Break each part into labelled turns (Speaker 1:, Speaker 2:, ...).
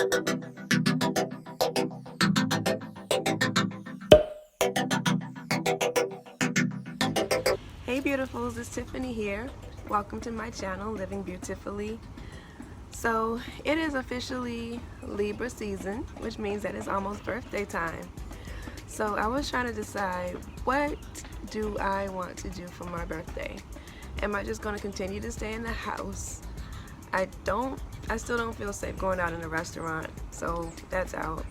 Speaker 1: Hey beautifuls, it's Tiffany here. Welcome to my channel, Living Beautifully. So it is officially Libra season, which means that it's almost birthday time. So I was trying to decide, what do I want to do for my birthday? Am I just going to continue to stay in the house? I still don't feel safe going out in a restaurant, so that's out.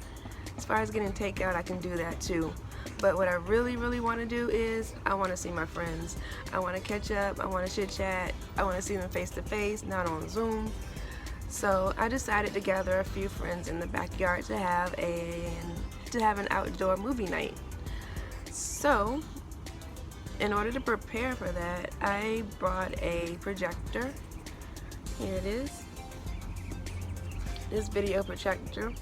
Speaker 1: As far as getting takeout, I can do that too. But what I really want to do is I want to see my friends. I want to catch up. I want to chit chat. I want to see them face to face, not on Zoom. So I decided to gather a few friends in the backyard to have an outdoor movie night. So in order to prepare for that, I brought a projector. Here it is. This video projector.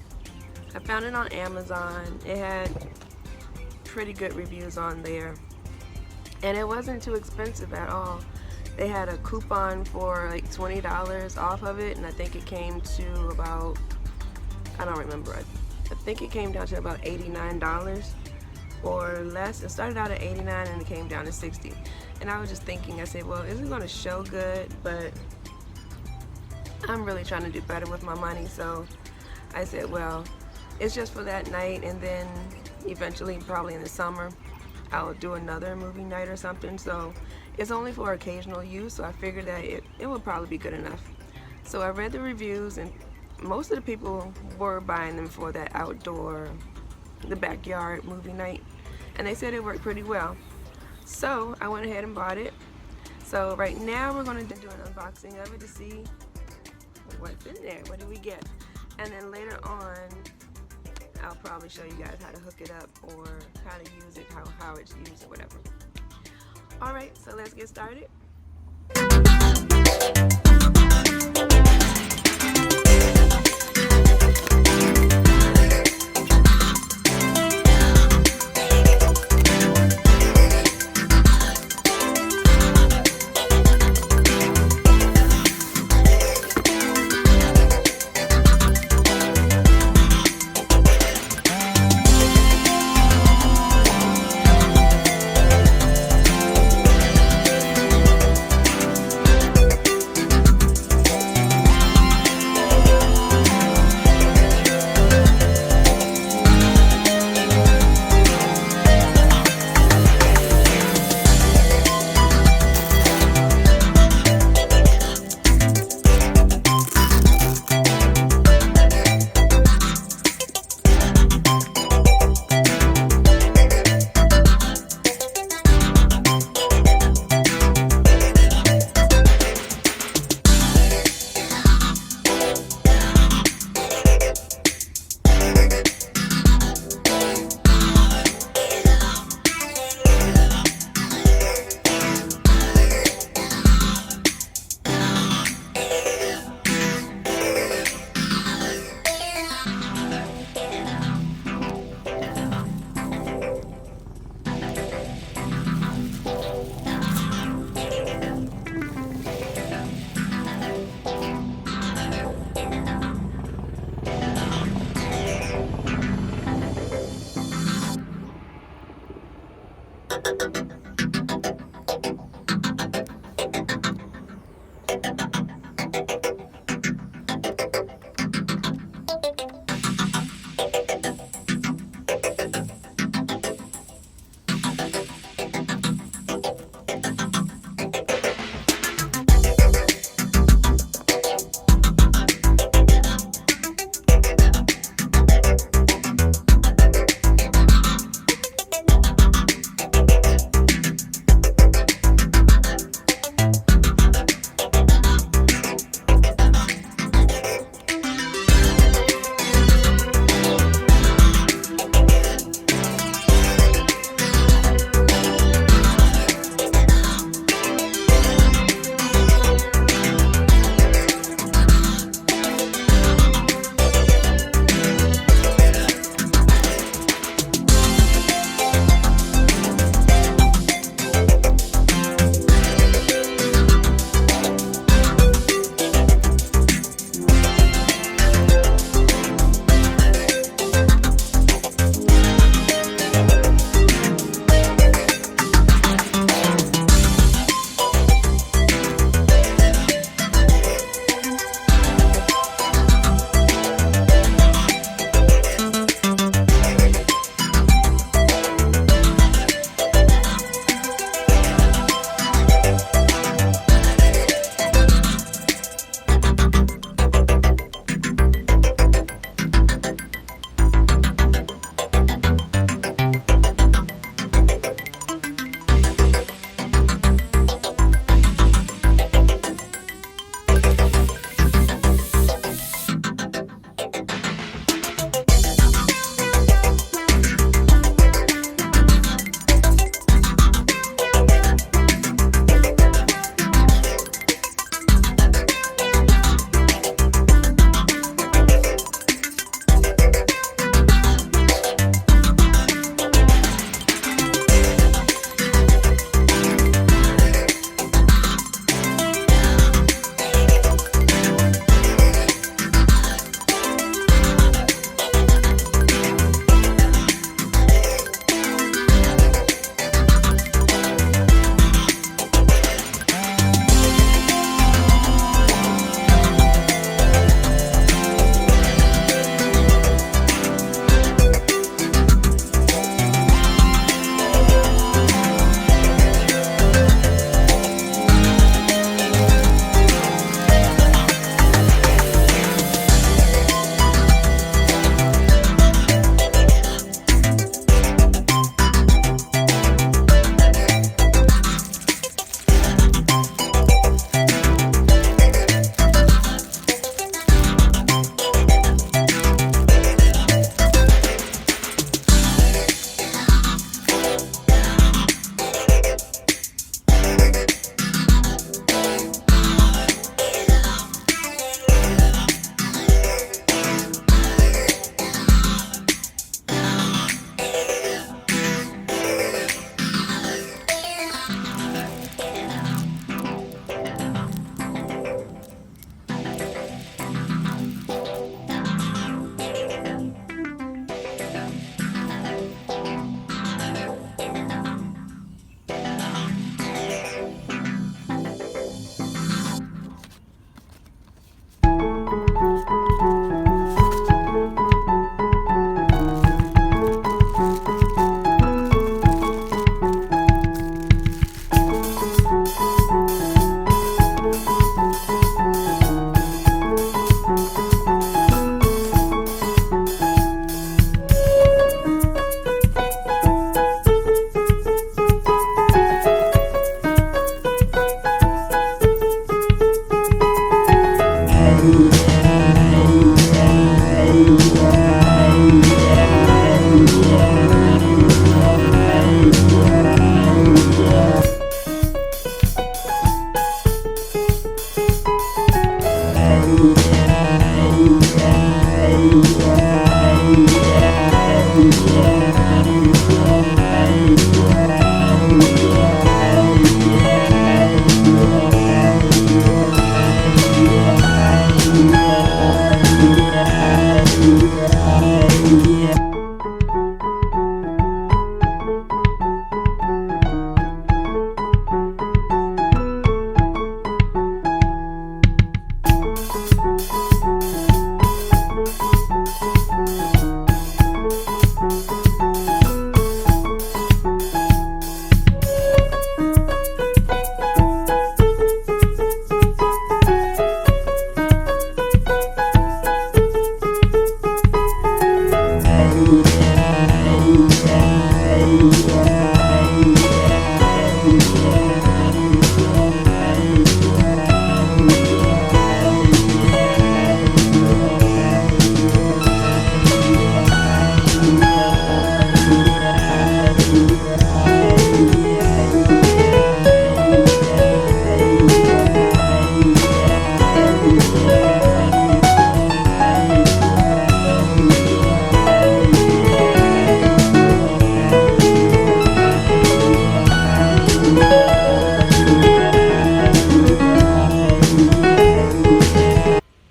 Speaker 1: I found it on Amazon. It had pretty good reviews on there, and it wasn't too expensive at all. They had a coupon for like $20 off of it, and I think it came to about, I don't remember, I think it came down to about $89 or less. It started out at $89 and it came down to $60. And I was just thinking, I said, well, is it going to show good? But I'm really trying to do better with my money, so I said, well, it's just for that night, and then eventually, probably in the summer, I'll do another movie night or something. So it's only for occasional use, so I figured that it would probably be good enough. So I read the reviews, and most of the people were buying them for that the backyard movie night, and they said it worked pretty well. So I went ahead and bought it. So right now we're going to do an unboxing of it to see what's in there. What do we get? And then later on, I'll probably show you guys how to hook it up or how to use it, how it's used or whatever. Alright, so let's get started.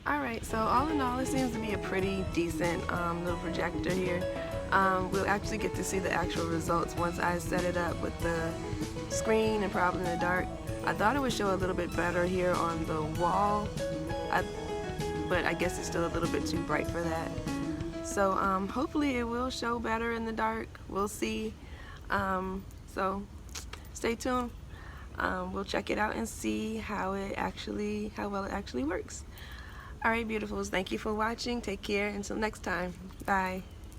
Speaker 1: Alright, so all in all, it seems to be a pretty decent little projector here. We'll actually get to see the actual results once I set it up with the screen and probably in the dark. I thought it would show a little bit better here on the wall, but I guess it's still a little bit too bright for that. So hopefully it will show better in the dark. We'll see. So stay tuned. We'll check it out and see how well it actually works. Alright, beautifuls, thank you for watching. Take care. Until next time. Bye.